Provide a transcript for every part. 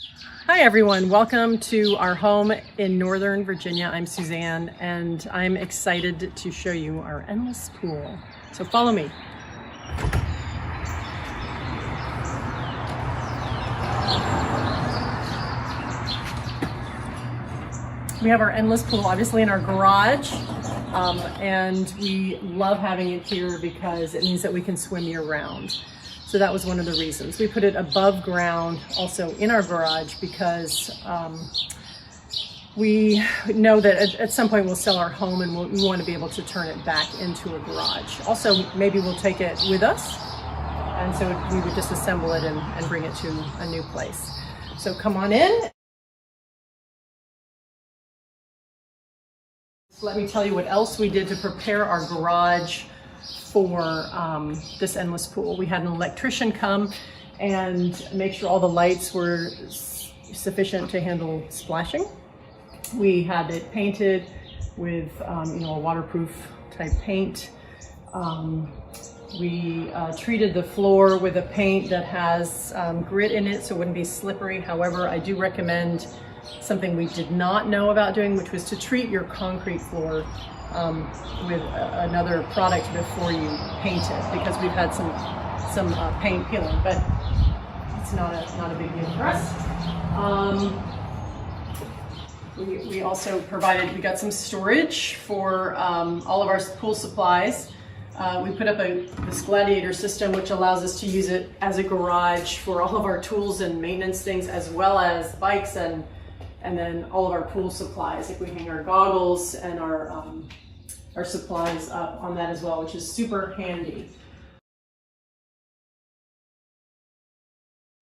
Hi everyone, welcome to our home in Northern Virginia. I'm Suzanne and I'm excited to show you our endless pool. So follow me. We have our endless pool obviously in our garage and we love having it here because it means that we can swim year round. So that was one of the reasons. We put it above ground also in our garage because we know that at some point we'll sell our home and we want to be able to turn it back into a garage. Also, maybe we'll take it with us. And so we would just assemble it and bring it to a new place. So come on in. So let me tell you what else we did to prepare our garage for this endless pool. We had an electrician come and make sure all the lights were sufficient to handle splashing. We had it painted with a waterproof type paint. We treated the floor with a paint that has grit in it so it wouldn't be slippery. However, I do recommend something we did not know about doing, which was to treat your concrete floor with another product before you paint it, because we've had some paint peeling, but it's not a big deal for us. We also we got some storage for all of our pool supplies. We put up this Gladiator system, which allows us to use it as a garage for all of our tools and maintenance things, as well as bikes and then all of our pool supplies. Like we hang our goggles and our supplies up on that as well, which is super handy.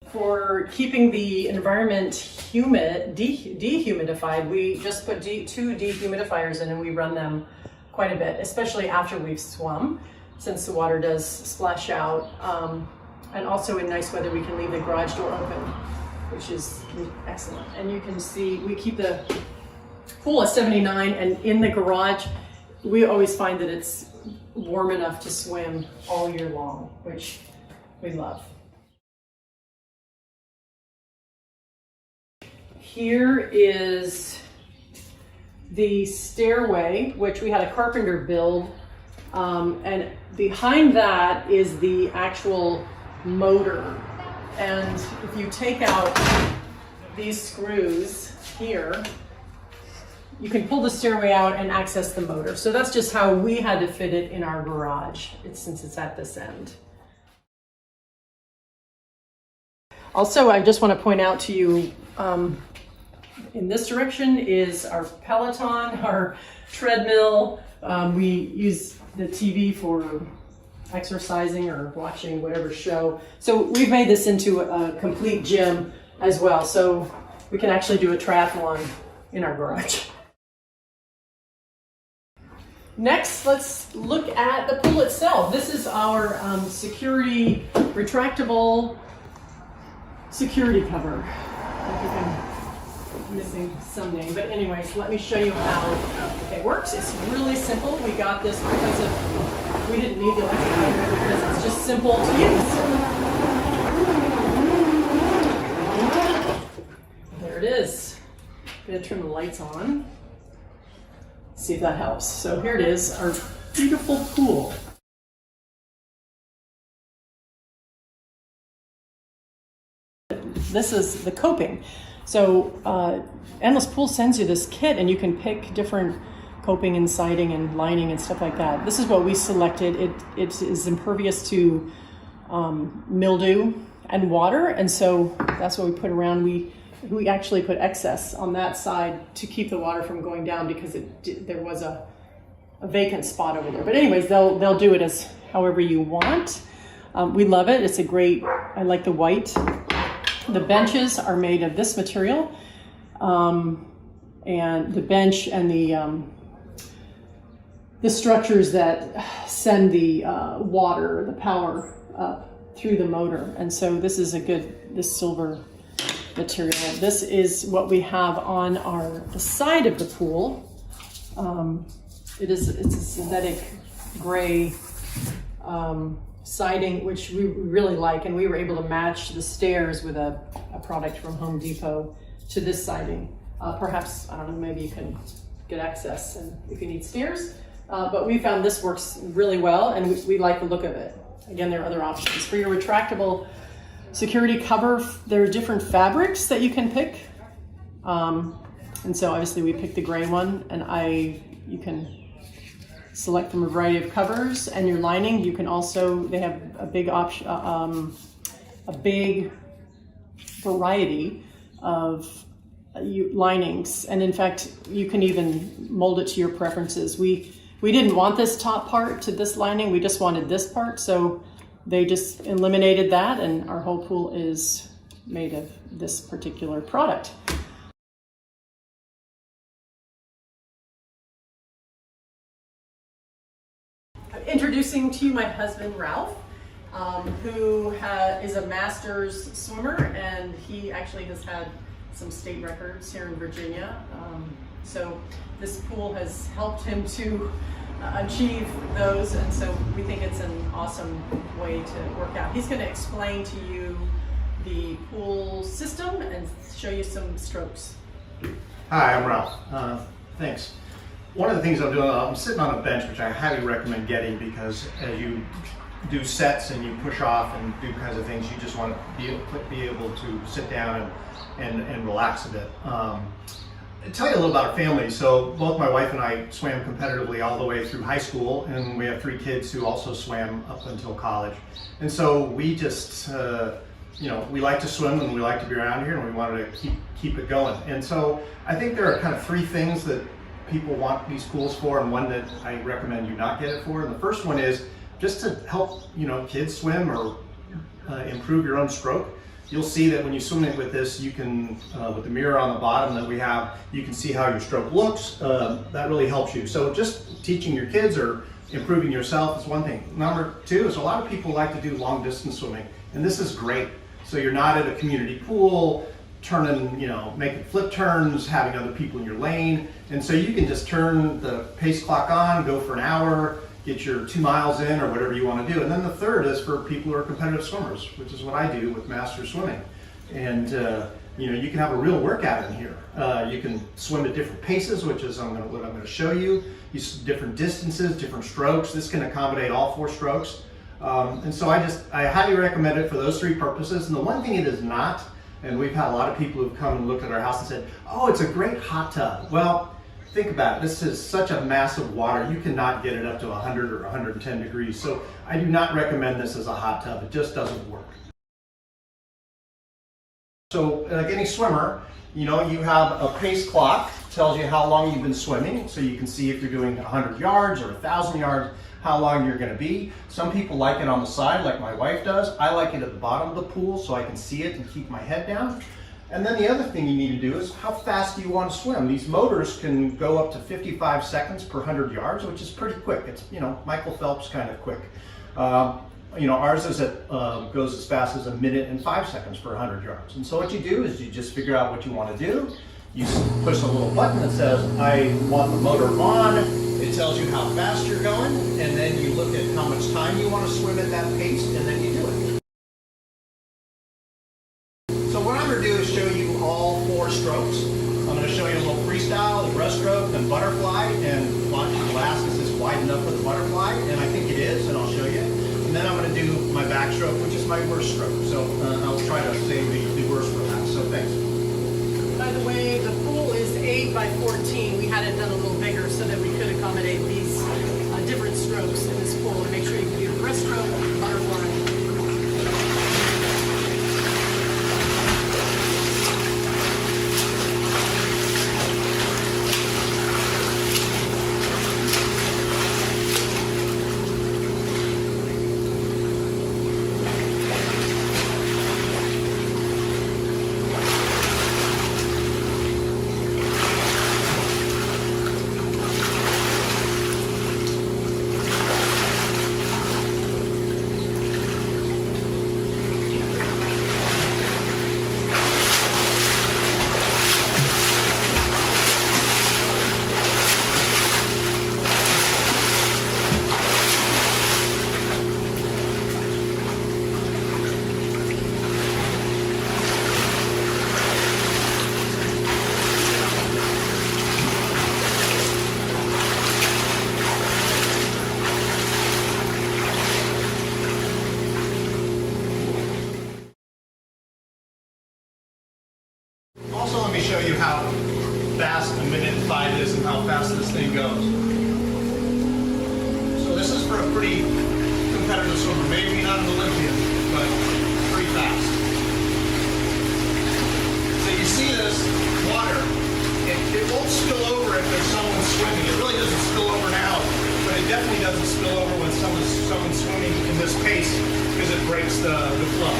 For keeping the environment humid, dehumidified, we just put two dehumidifiers in and we run them quite a bit, especially after we've swum, since the water does splash out. And also in nice weather, we can leave the garage door open, which is excellent. And you can see we keep the pool at 79, and in the garage, we always find that it's warm enough to swim all year long, which we love. Here is the stairway, which we had a carpenter build, and behind that is the actual motor. And if you take out these screws here, you can pull the stairway out and access the motor. So that's just how we had to fit it in our garage, since it's at this end. Also, I just want to point out to you, in this direction is our Peloton, our treadmill. We use the TV for exercising or watching whatever show. So we've made this into a complete gym as well. So we can actually do a triathlon in our garage. Next, let's look at the pool itself. This is our retractable security cover. I think I'm missing some name, but anyways, let me show you how it works. It's really simple. We got this because we didn't need the electric hydrant because it's just simple to use. There it is. I'm gonna turn the lights on. See if that helps. So here it is, our beautiful pool. This is the coping. So Endless Pool sends you this kit and you can pick different coping and siding and lining and stuff like that. This is what we selected. It is impervious to mildew and water, and so that's what we put around. We actually put excess on that side to keep the water from going down because there was a vacant spot over there. But anyways, they'll do it as however you want. We love it. It's I like the white. The benches are made of this material, and the bench and the structures that send the water, the power up through the motor. And so this is this silver material. This is what we have on the side of the pool. It's a synthetic gray siding, which we really like, and we were able to match the stairs with a product from Home Depot to this siding. Perhaps, I don't know, maybe you can get access and if you need stairs. But we found this works really well, and we like the look of it. Again, there are other options. For your retractable security cover, there are different fabrics that you can pick. And so obviously we picked the gray one, and you can select from a variety of covers, and your lining, you can also, they have a big option, a big variety of linings. And in fact, you can even mold it to your preferences. We didn't want this top part to this lining, we just wanted this part. So they just eliminated that, and our whole pool is made of this particular product. Introducing to you my husband, Ralph, who is a master's swimmer, and he actually has had some state records here in Virginia. So this pool has helped him to achieve those, and so we think it's an awesome way to work out. He's going to explain to you the pool system and show you some strokes. Hi, I'm Ralph. Thanks. One of the things I'm doing, I'm sitting on a bench, which I highly recommend getting, because as you do sets and you push off and do kinds of things, you just want to be able to sit down and relax a bit. I'll tell you a little about our family. So both my wife and I swam competitively all the way through high school, and we have 3 kids who also swam up until college. And so we just, we like to swim and we like to be around here, and we wanted to keep it going. And so I think there are kind of 3 things that people want these pools for, and one that I recommend you not get it for. And the first one is just to help kids swim or improve your own stroke. You'll see that when you swim it with this, you can, with the mirror on the bottom that we have, you can see how your stroke looks. That really helps you. So just teaching your kids or improving yourself is one thing. Number 2 is a lot of people like to do long distance swimming, and this is great. So you're not at a community pool, turning, making flip turns, having other people in your lane. And so you can just turn the pace clock on, go for an hour, get your 2 miles in or whatever you want to do. And then the third is for people who are competitive swimmers, which is what I do with master swimming. And you can have a real workout in here. You can swim at different paces, which is what I'm going to show you. Different distances, different strokes. This can accommodate all 4 strokes. And so I highly recommend it for those 3 purposes. And the one thing it is not, and we've had a lot of people who've come and looked at our house and said, oh, it's a great hot tub. Well, think about it. This is such a massive water. You cannot get it up to 100 or 110 degrees. So I do not recommend this as a hot tub. It just doesn't work. So like any swimmer, you have a pace clock, tells you how long you've been swimming. So you can see if you're doing 100 yards or 1,000 yards, how long you're going to be. Some people like it on the side, like my wife does. I like it at the bottom of the pool so I can see it and keep my head down. And then the other thing you need to do is how fast do you want to swim? These motors can go up to 55 seconds per 100 yards, which is pretty quick. It's, Michael Phelps kind of quick. Ours is goes as fast as 1 minute and 5 seconds per 100 yards. And so what you do is you just figure out what you want to do. You push a little button that says, I want the motor on. It tells you how fast you're going, and then you look at how much time you want to swim at that pace, and then you do it. So what I'm going to do is show you all 4 strokes. I'm going to show you a little freestyle, the breaststroke, and butterfly, and watch the glass. Is this wide enough for the butterfly? And I think it is, and I'll show you. And then I'm going to do my backstroke, which is my worst stroke. So I'll try to save the worst for that. So thanks. By the way, the pool is 8 by 14. We had it done a little bigger so that we could accommodate these different strokes in this pool, and make sure you can do breaststroke, butterfly. show you how fast a minute 5 is and how fast this thing goes. So this is for a pretty competitive swimmer. Maybe not an Olympian, but pretty fast. So you see this water, it won't spill over if there's someone swimming. It really doesn't spill over now, but it definitely doesn't spill over when someone's swimming in this pace because it breaks the flow.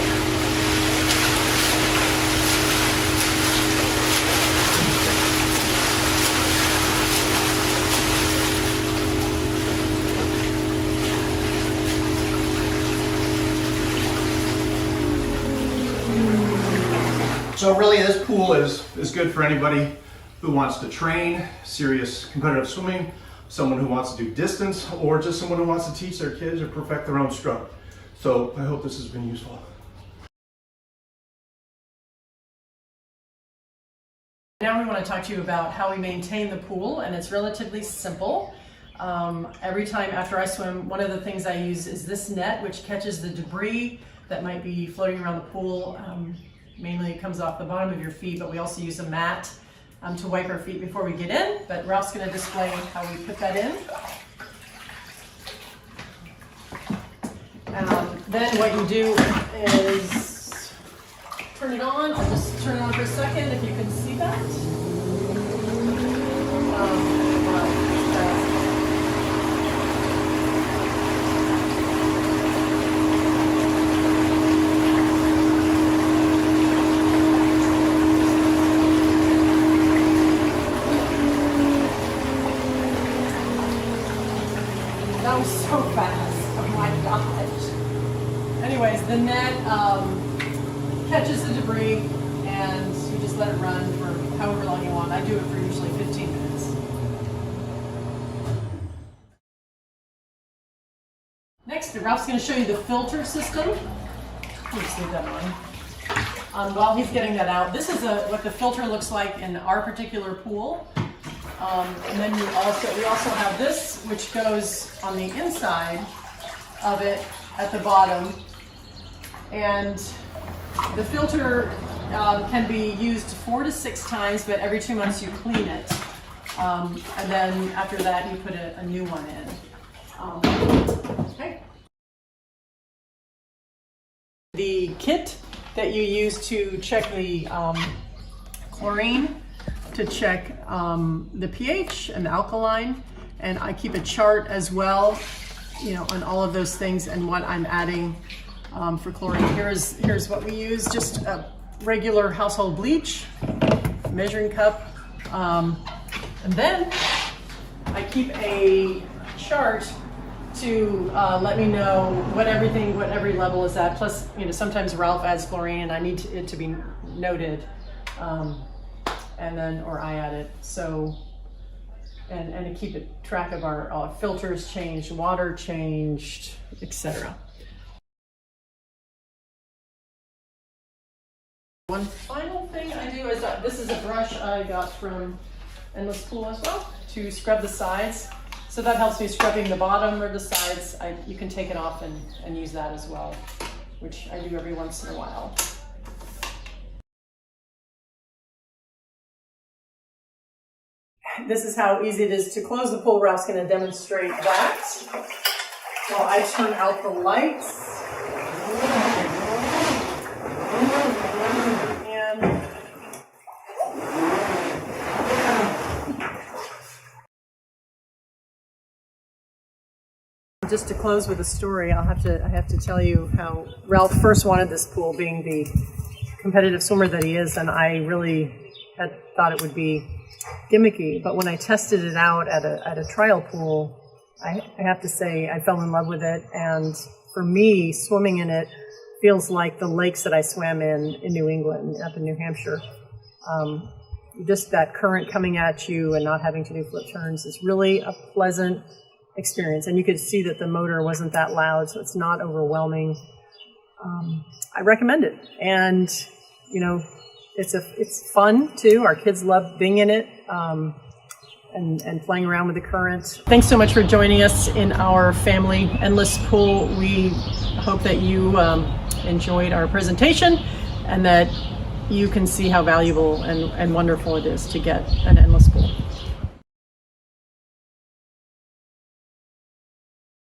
So really this pool is good for anybody who wants to train serious competitive swimming, someone who wants to do distance, or just someone who wants to teach their kids or perfect their own stroke. So I hope this has been useful. Now we want to talk to you about how we maintain the pool, and it's relatively simple. Every time after I swim, one of the things I use is this net, which catches the debris that might be floating around the pool. Mainly it comes off the bottom of your feet, but we also use a mat to wipe our feet before we get in. But Ralph's going to display how we put that in. Then what you do is turn it on. I'll just turn it on for a second if you can see that. That was so fast. Oh my gosh. Anyways, the net catches the debris and you just let it run for however long you want. I do it for usually 15 minutes. Next, Ralph's going to show you the filter system. I'll just leave that on. While he's getting that out, this is what the filter looks like in our particular pool. And then we also have this, which goes on the inside of it at the bottom. And the filter can be used 4 to 6 times, but every 2 months you clean it. And then after that, you put a new one in. Okay. The kit that you use to check the chlorine, to check the pH and the alkaline, and I keep a chart as well, on all of those things and what I'm adding for chlorine. Here's what we use: just a regular household bleach, measuring cup, and then I keep a chart to let me know what every level is at. Plus, sometimes Ralph adds chlorine and I need it to be noted. Or I add it, so, and to keep track of our filters changed, water changed, etc. One final thing I do is this is a brush I got from Endless Pool as well, to scrub the sides. So that helps me scrubbing the bottom or the sides. You can take it off and use that as well, which I do every once in a while. This is how easy it is to close the pool. Ralph's going to demonstrate that while I turn out the lights. Just to close with a story, I have to tell you how Ralph first wanted this pool, being the competitive swimmer that he is, and I really had thought it would be gimmicky. But when I tested it out at a trial pool, I have to say I fell in love with it. And for me, swimming in it feels like the lakes that I swam in New England, up in New Hampshire. Just that current coming at you and not having to do flip turns is really a pleasant experience. And you could see that the motor wasn't that loud, so it's not overwhelming. I recommend it. And, it's fun too. Our kids love being in it and playing around with the current. Thanks so much for joining us in our family Endless Pool. We hope that you enjoyed our presentation and that you can see how valuable and wonderful it is to get an endless pool.